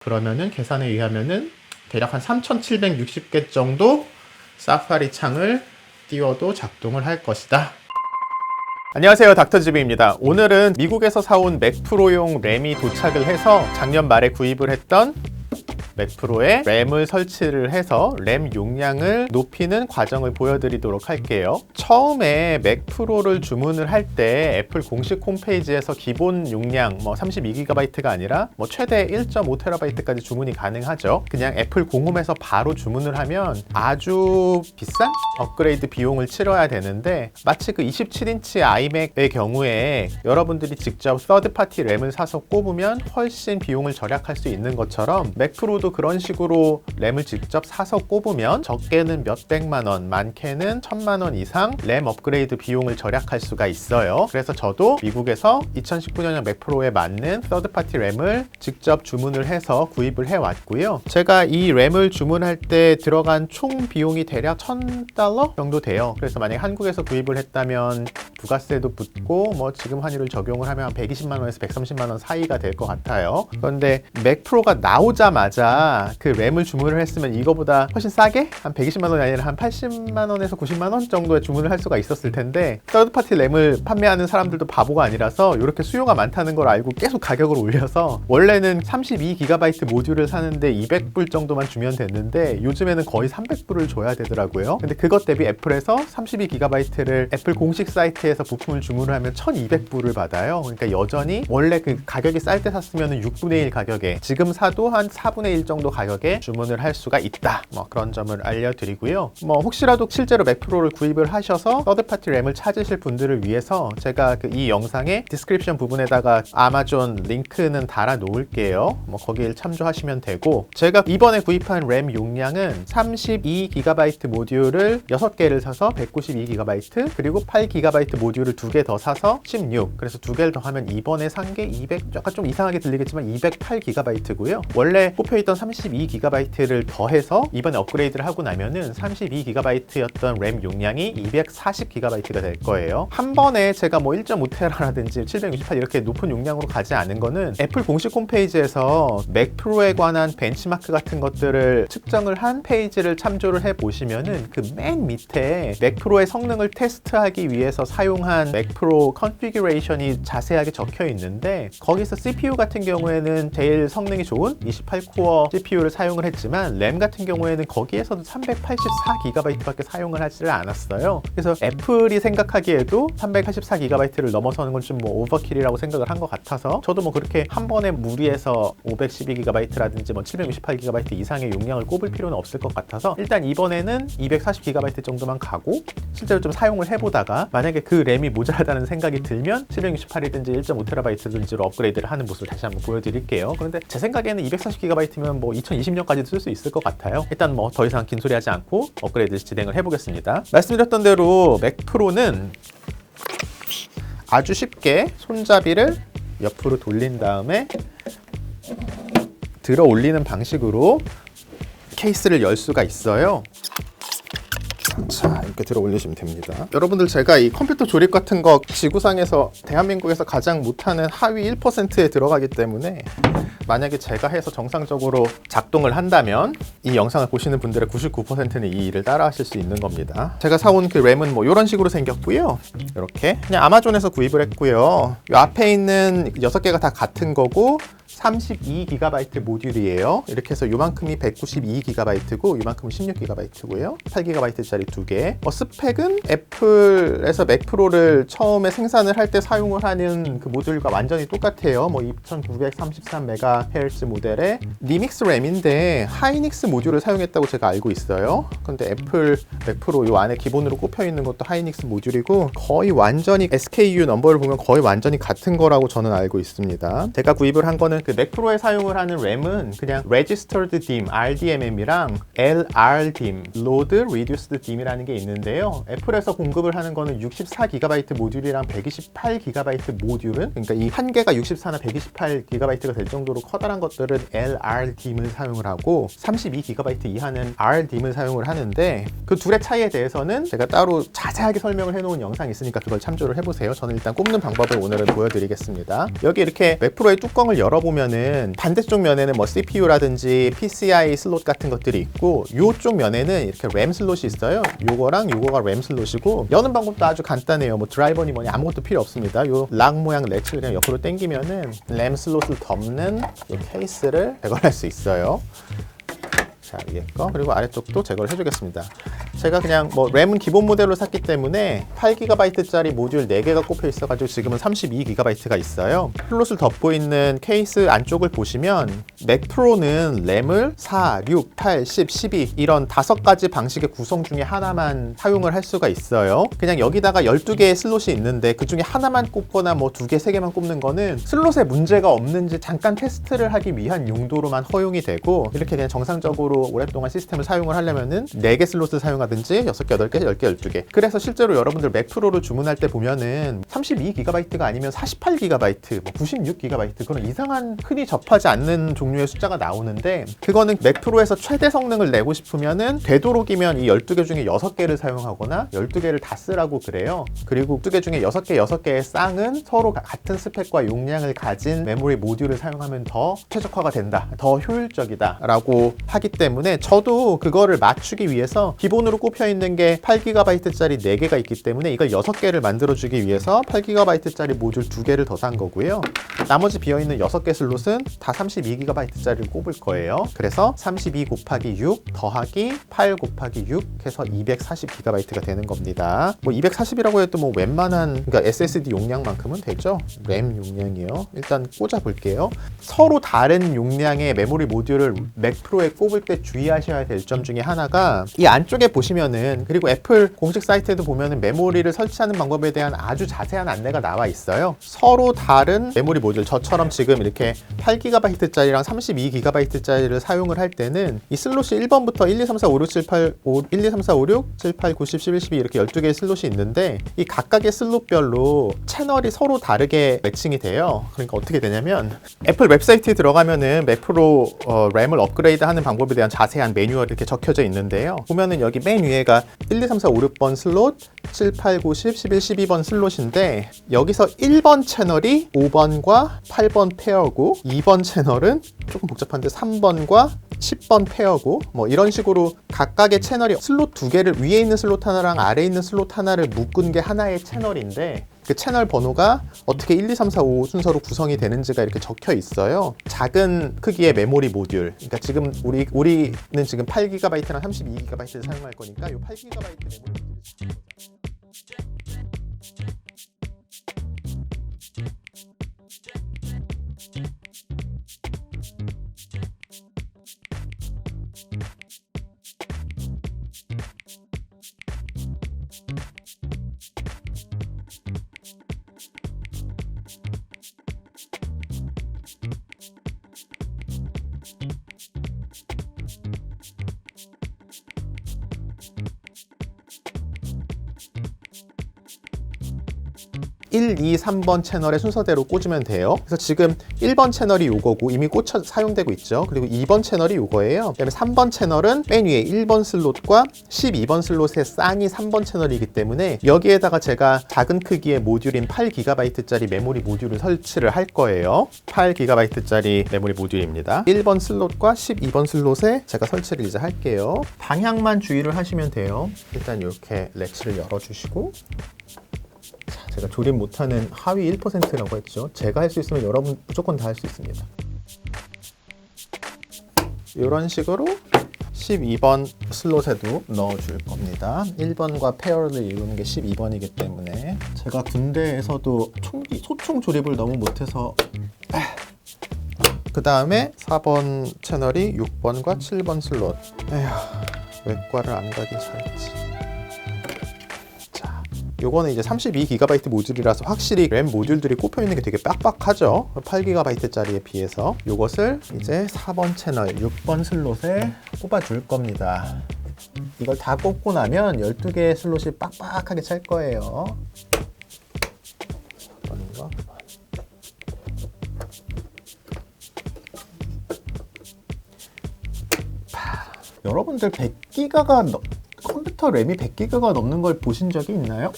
그러면은 계산에 의하면은 대략 한 3760개 정도 사파리 창을 띄워도 작동을 할 것이다. 안녕하세요, 닥터지비입니다. 오늘은 미국에서 사온 맥 프로용 램이 도착을 해서 작년 말에 구입을 했던 맥 프로에 램을 설치를 해서 램 용량을 높이는 과정을 보여드리도록 할게요. 처음에 맥 프로를 주문을 할 때 애플 공식 홈페이지에서 기본 용량 32GB가 아니라 최대 1.5TB까지 주문이 가능하죠. 그냥 애플 공홈에서 바로 주문을 하면 아주 비싼 업그레이드 비용을 치러야 되는데, 마치 그 27인치 아이맥의 경우에 여러분들이 직접 서드파티 램을 사서 꼽으면 훨씬 비용을 절약할 수 있는 것처럼 맥 프로도 그런 식으로 램을 직접 사서 꼽으면 적게는 몇백만 원, 많게는 1000만 원 이상 램 업그레이드 비용을 절약할 수가 있어요. 그래서 저도 미국에서 2019년형 맥 프로에 맞는 서드파티 램을 직접 주문을 해서 구입을 해왔고요. 제가 이 램을 주문할 때 들어간 총 비용이 대략 $1000 정도 돼요. 그래서 만약에 한국에서 구입을 했다면 부가세도 붙고 지금 환율을 적용을 하면 한 120만 원에서 130만 원 사이가 될 것 같아요. 그런데 맥 프로가 나오자마자 그 램을 주문을 했으면 이거보다 훨씬 싸게 한 120만 원이 아니라 한 80만 원에서 90만 원 정도에 주문을 할 수가 있었을 텐데, 서드파티 램을 판매하는 사람들도 바보가 아니라서 이렇게 수요가 많다는 걸 알고 계속 가격을 올려서 원래는 32GB 모듈을 사는데 200불 정도만 주면 됐는데 요즘에는 거의 300불을 줘야 되더라고요. 근데 그것 대비 애플에서 32GB를 애플 공식 사이트에서 부품을 주문을 하면 1200불을 받아요. 그러니까 여전히 원래 그 가격이 쌀 때 샀으면 6분의 1 가격에, 지금 사도 한 4분의 1 정도 가격에 주문을 할 수가 있다. 그런 점을 알려드리고요. 혹시라도 실제로 맥 프로를 구입을 하셔서 서드파티 램을 찾으실 분들을 위해서 제가 이 영상의 디스크립션 부분에다가 아마존 링크는 달아 놓을게요. 거기를 참조하시면 되고, 제가 이번에 구입한 램 용량은 32GB 모듈을 6개를 사서 192GB, 그리고 8GB 모듈을 2개 더 사서 16, 그래서 2개를 더 하면 이번에 산 게 200, 약간 좀 이상하게 들리겠지만 208GB고요. 원래 꼽혀있던 32GB를 더해서 이번에 업그레이드를 하고 나면은 32GB였던 램 용량이 240GB가 될 거예요. 한 번에 제가 1.5TB라든지 768 이렇게 높은 용량으로 가지 않은 거는 애플 공식 홈페이지에서 맥 프로에 관한 벤치마크 같은 것들을 측정을 한 페이지를 참조를 해 보시면은 그 맨 밑에 맥 프로의 성능을 테스트하기 위해서 사용한 맥 프로 컨피규레이션이 자세하게 적혀 있는데, 거기서 CPU 같은 경우에는 제일 성능이 좋은 28코어 CPU를 사용을 했지만 램 같은 경우에는 거기에서도 384GB밖에 사용을 하지를 않았어요. 그래서 애플이 생각하기에도 384GB를 넘어서는 건 좀 오버킬이라고 생각을 한 것 같아서, 저도 그렇게 한 번에 무리해서 512GB라든지 768GB 이상의 용량을 꼽을 필요는 없을 것 같아서 일단 이번에는 240GB 정도만 가고, 실제로 좀 사용을 해보다가 만약에 그 램이 모자라다는 생각이 들면 768이든지 1.5TB든지로 업그레이드를 하는 모습을 다시 한번 보여드릴게요. 그런데 제 생각에는 240GB면 2020년까지 쓸 수 있을 것 같아요. 일단 더 이상 긴 소리 하지 않고 업그레이드 진행을 해보겠습니다. 말씀드렸던 대로 맥 프로는 아주 쉽게 손잡이를 옆으로 돌린 다음에 들어 올리는 방식으로 케이스를 열 수가 있어요. 자, 이렇게 들어 올리시면 됩니다. 여러분들, 제가 이 컴퓨터 조립 같은 거 지구상에서 대한민국에서 가장 못하는 하위 1%에 들어가기 때문에 만약에 제가 해서 정상적으로 작동을 한다면 이 영상을 보시는 분들의 99%는 이 일을 따라 하실 수 있는 겁니다. 제가 사온 그 램은 이런 식으로 생겼고요. 이렇게 그냥 아마존에서 구입을 했고요. 이 앞에 있는 6개가 다 같은 거고 32GB 모듈이에요. 이렇게 해서 요만큼이 192GB고 요만큼은 16GB고요. 8GB짜리 2개. 스펙은 애플에서 맥 프로를 처음에 생산을 할 때 사용을 하는 그 모듈과 완전히 똑같아요. 2933MHz 모델의 리믹스 램인데 하이닉스 모듈을 사용했다고 제가 알고 있어요. 근데 애플 맥 프로 요 안에 기본으로 꼽혀 있는 것도 하이닉스 모듈이고, 거의 완전히 SKU 넘버를 보면 거의 완전히 같은 거라고 저는 알고 있습니다. 제가 구입을 한 거는 그 맥 프로에 사용을 하는 램은 그냥 Registered DIMM, RDMM이랑 LRDIMM, Load Reduced DIMM이라는 게 있는데요. 애플에서 공급을 하는 거는 64GB 모듈이랑 128GB 모듈은, 그러니까 이 한 개가 64나 128GB가 될 정도로 커다란 것들은 LRDIM을 사용을 하고 32GB 이하는 RDIM을 사용을 하는데 그 둘의 차이에 대해서는 제가 따로 자세하게 설명을 해놓은 영상이 있으니까 그걸 참조를 해보세요. 저는 일단 꼽는 방법을 오늘은 보여드리겠습니다. 여기 이렇게 맥프로의 뚜껑을 열어보면은 반대쪽 면에는 뭐 CPU라든지 PCI 슬롯 같은 것들이 있고 이쪽 면에는 이렇게 램 슬롯이 있어요. 요거랑 요거가 램 슬롯이고 여는 방법도 아주 간단해요. 뭐 드라이버니 뭐니 아무것도 필요 없습니다. 요 락 모양 렛을 그냥 옆으로 당기면은 램 슬롯을 덮는 이 케이스를 제거할 수 있어요. 자, 위에 거 그리고 아래쪽도 제거를 해주겠습니다. 제가 그냥 뭐 램은 기본 모델로 샀기 때문에 8GB짜리 모듈 4개가 꼽혀 있어가지고 지금은 32GB가 있어요. 슬롯을 덮고 있는 케이스 안쪽을 보시면 맥 프로는 램을 4, 6, 8, 10, 12 이런 5가지 방식의 구성 중에 하나만 사용을 할 수가 있어요. 그냥 여기다가 12개의 슬롯이 있는데 그 중에 하나만 꼽거나 뭐 2개, 3개만 꼽는 거는 슬롯에 문제가 없는지 잠깐 테스트를 하기 위한 용도로만 허용이 되고 이렇게 그냥 정상적으로 오랫동안 시스템을 사용을 하려면은 4개 슬롯을 사용하든지 6개, 8개, 10개, 12개. 그래서 실제로 여러분들 맥 프로를 주문할 때 보면은 32GB가 아니면 48GB, 뭐 96GB 그런 이상한 흔히 접하지 않는 종류의 숫자가 나오는데 그거는 맥 프로에서 최대 성능을 내고 싶으면은 되도록이면 이 12개 중에 6개를 사용하거나 12개를 다 쓰라고 그래요. 그리고 12개 중에 6개의 쌍은 서로 같은 스펙과 용량을 가진 메모리 모듈을 사용하면 더 최적화가 된다, 더 효율적이다 라고 하기 때문에 저도 그거를 맞추기 위해서 기본으로 꼽혀 있는 게 8GB짜리 4개가 있기 때문에 이걸 6개를 만들어주기 위해서 8GB짜리 모듈 2개를 더 산 거고요. 나머지 비어있는 6개 슬롯은 다 32GB짜리를 꼽을 거예요. 그래서 32 곱하기 6 더하기 8 곱하기 6 해서 240GB가 되는 겁니다. 뭐 240이라고 해도 뭐 웬만한 그러니까 SSD 용량만큼은 되죠. 램 용량이요. 일단 꽂아 볼게요. 서로 다른 용량의 메모리 모듈을 맥 프로에 꼽을 때 주의하셔야 될 점 중에 하나가 이 안쪽에 보시면은 그리고 애플 공식 사이트에도 보면은 메모리를 설치하는 방법에 대한 아주 자세한 안내가 나와 있어요. 서로 다른 메모리 모듈 저처럼 지금 이렇게 8GB짜리랑 32GB짜리를 사용을 할 때는 이 슬롯이 1번부터 1, 2, 3, 4, 5, 6, 7, 8, 5, 1, 2, 3, 4, 5, 6, 7, 8, 9, 10, 11, 12 이렇게 12개의 슬롯이 있는데 이 각각의 슬롯별로 채널이 서로 다르게 매칭이 돼요. 그러니까 어떻게 되냐면 애플 웹사이트에 들어가면은 맥 프로 램을 업그레이드 하는 방법에 대한 자세한 매뉴얼이 이렇게 적혀져 있는데요. 보면은 여기 맨 위에가 1, 2, 3, 4, 5, 6번 슬롯, 7, 8, 9, 10, 11, 12번 슬롯인데 여기서 1번 채널이 5번과 8번 페어고 2번 채널은 조금 복잡한데 3번과 10번 페어고 뭐 이런 식으로 각각의 채널이 슬롯 2개를 위에 있는 슬롯 하나랑 아래에 있는 슬롯 하나를 묶은 게 하나의 채널인데 그 채널 번호가 어떻게 1, 2, 3, 4, 5 순서로 구성이 되는지가 이렇게 적혀 있어요. 작은 크기의 메모리 모듈. 그러니까 지금 우리는 지금 8GB랑 32GB를 사용할 거니까 이 8GB 메모리 모듈이 1, 2, 3번 채널의 순서대로 꽂으면 돼요. 그래서 지금 1번 채널이 요거고 이미 꽂혀 사용되고 있죠. 그리고 2번 채널이 요거예요. 그다음에 3번 채널은 맨 위에 1번 슬롯과 12번 슬롯의 쌍이 3번 채널이기 때문에 여기에다가 제가 작은 크기의 모듈인 8GB짜리 메모리 모듈을 설치를 할 거예요. 8GB짜리 메모리 모듈입니다. 1번 슬롯과 12번 슬롯에 제가 설치를 이제 할게요. 방향만 주의를 하시면 돼요. 일단 이렇게 렉치를 열어주시고 제가 조립 못하는 하위 1%라고 했죠. 제가 할 수 있으면 여러분 무조건 다 할 수 있습니다. 이런 식으로 12번 슬롯에도 넣어줄 겁니다. 1번과 페어를 이루는 게 12번이기 때문에 제가 군대에서도 소총 조립을 너무 못해서 그 다음에 4번 채널이 6번과 7번 슬롯. 에휴, 외과를 안 가긴 잘했지. 요거는 이제 32GB 모듈이라서 확실히 램 모듈들이 꼽혀 있는 게 되게 빡빡하죠. 8GB짜리에 비해서 요것을 이제 4번 채널 6번 슬롯에 꼽아 줄 겁니다. 이걸 다 꼽고 나면 12개의 슬롯이 빡빡하게 찰 거예요. 4번과 여러분들 100기가가 컴퓨터 램이 100기가가 넘는 걸 보신 적이 있나요?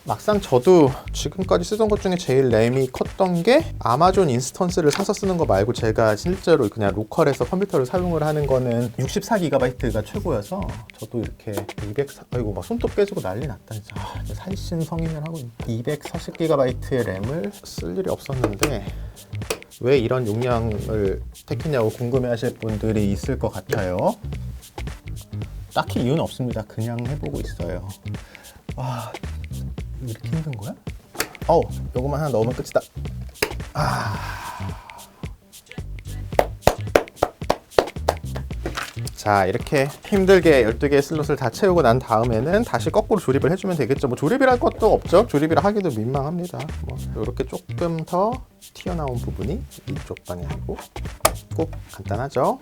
막상 저도 지금까지 쓰던 것 중에 제일 램이 컸던 게 아마존 인스턴스를 사서 쓰는 거 말고 제가 실제로 그냥 로컬에서 컴퓨터를 사용을 하는 거는 64GB가 최고여서 저도 이렇게 아이고 막 손톱 깨지고 난리 났다 진짜. 살신 성인을 하고 240GB의 램을 쓸 일이 없었는데 왜 이런 용량을 택했냐고 궁금해하실 분들이 있을 것 같아요. 딱히 이유는 없습니다. 그냥 해보고 있어요. 와, 이렇게 힘든 거야? 요거만 하나 넣으면 끝이다. 자, 이렇게 힘들게 12개의 슬롯을 다 채우고 난 다음에는 다시 거꾸로 조립을 해주면 되겠죠. 뭐 조립이랄 것도 없죠. 조립이라 하기도 민망합니다. 뭐 이렇게 조금 더 튀어나온 부분이 이쪽 방향이고 꼭 간단하죠.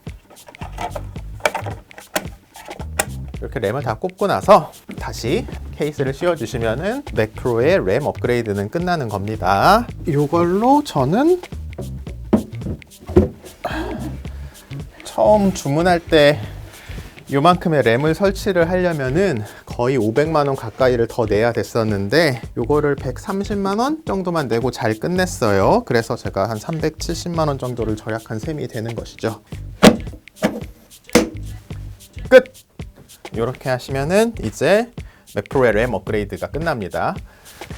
이렇게 램을 다 꼽고 나서 다시 케이스를 씌워주시면은 맥 프로의 램 업그레이드는 끝나는 겁니다. 이걸로 저는 처음 주문할 때 요만큼의 램을 설치를 하려면은 거의 500만 원 가까이를 더 내야 됐었는데 요거를 130만 원 정도만 내고 잘 끝냈어요. 그래서 제가 한 370만 원 정도를 절약한 셈이 되는 것이죠. 끝! 이렇게 하시면은 이제 맥프로의 램 업그레이드가 끝납니다.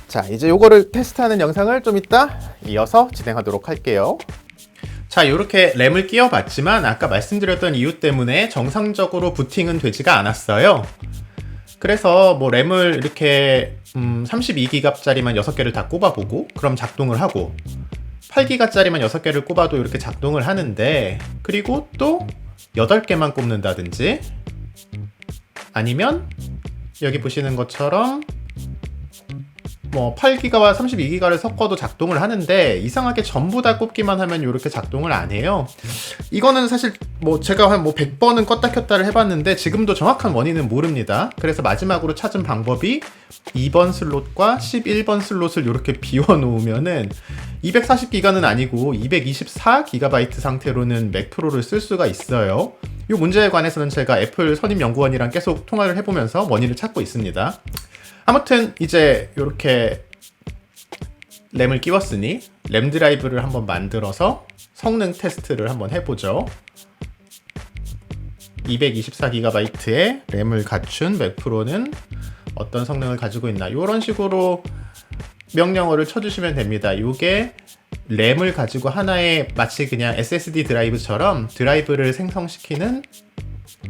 자, 이제 요거를 테스트하는 영상을 좀 이따 이어서 진행하도록 할게요. 자, 이렇게 램을 끼워 봤지만 아까 말씀드렸던 이유 때문에 정상적으로 부팅은 되지가 않았어요. 그래서 뭐 램을 이렇게 32기가짜리만 6개를 다 꼽아보고 그럼 작동을 하고 8기가짜리만 6개를 꼽아도 이렇게 작동을 하는데, 그리고 또 8개만 꼽는다든지 아니면 여기 보시는 것처럼 뭐 8기가와 32기가를 섞어도 작동을 하는데 이상하게 전부 다 꼽기만 하면 이렇게 작동을 안 해요. 이거는 사실 뭐 제가 한 100번은 껐다 켰다를 해봤는데 지금도 정확한 원인은 모릅니다. 그래서 마지막으로 찾은 방법이 2번 슬롯과 11번 슬롯을 이렇게 비워 놓으면은 240기가는 아니고 224GB 상태로는 맥 프로를 쓸 수가 있어요. 이 문제에 관해서는 제가 애플 선임 연구원이랑 계속 통화를 해보면서 원인을 찾고 있습니다. 아무튼 이제 이렇게 램을 끼웠으니 램 드라이브를 한번 만들어서 성능 테스트를 한번 해보죠. 224GB의 램을 갖춘 맥 프로는 어떤 성능을 가지고 있나, 이런 식으로 명령어를 쳐주시면 됩니다. 이게 램을 가지고 하나의 마치 그냥 SSD 드라이브처럼 드라이브를 생성시키는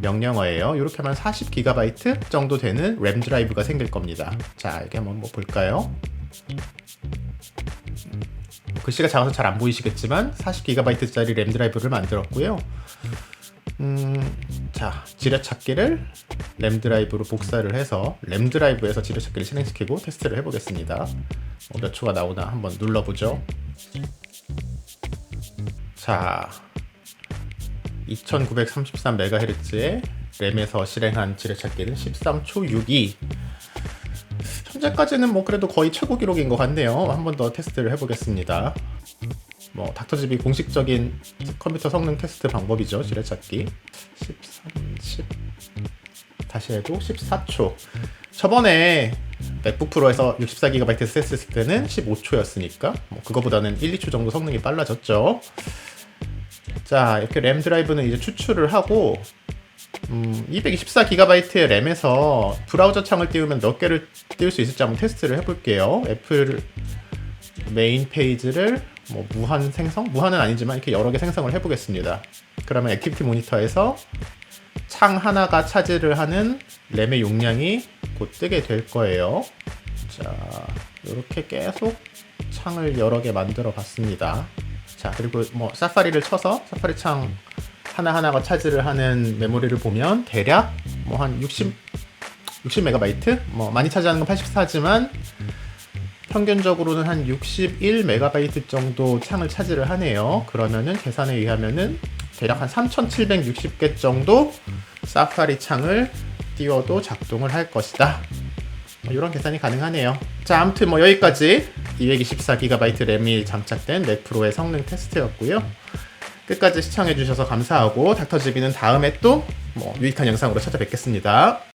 명령어예요. 이렇게 하면 40GB 정도 되는 램 드라이브가 생길 겁니다. 자, 이렇게 한번 볼까요? 글씨가 작아서 잘 안 보이시겠지만 40GB짜리 램 드라이브를 만들었고요. 자, 지뢰찾기를 램 드라이브로 복사를 해서 램 드라이브에서 지뢰찾기를 실행시키고 테스트를 해보겠습니다. 몇 초가 나오나 한번 눌러보죠. 자, 2933MHz의 램에서 실행한 지뢰찾기는 13초 62. 현재까지는 뭐 그래도 거의 최고 기록인 것 같네요. 한 번 더 테스트를 해보겠습니다. 뭐 닥터집이 공식적인 컴퓨터 성능 테스트 방법이죠. 지뢰찾기 10 다시 해도 14초. 저번에 맥북 프로에서 64GB 했을 때는 15초였으니까 뭐 그거보다는 1, 2초 정도 성능이 빨라졌죠. 자, 이렇게 램 드라이브는 이제 추출을 하고 224GB의 램에서 브라우저 창을 띄우면 몇 개를 띄울 수 있을지 한번 테스트를 해볼게요. 애플 메인 페이지를 뭐 무한 생성? 무한은 아니지만 이렇게 여러 개 생성을 해보겠습니다. 그러면 액티비티 모니터에서 창 하나가 차지를 하는 램의 용량이 곧 뜨게 될 거예요. 자, 이렇게 계속 창을 여러 개 만들어 봤습니다. 자, 그리고 뭐 사파리를 쳐서 사파리 창 하나하나가 차지를 하는 메모리를 보면 대략 뭐 한 60MB? 뭐 많이 차지하는 건 84지만 평균적으로는 한 61MB 정도 창을 차지를 하네요. 그러면은 계산에 의하면은 대략 한 3760개 정도 사파리 창을 띄워도 작동을 할 것이다. 이런 계산이 가능하네요. 자, 아무튼 뭐 여기까지 224GB 램이 장착된 맥 프로의 성능 테스트였고요. 끝까지 시청해주셔서 감사하고 닥터지비는 다음에 또 유익한 영상으로 찾아뵙겠습니다.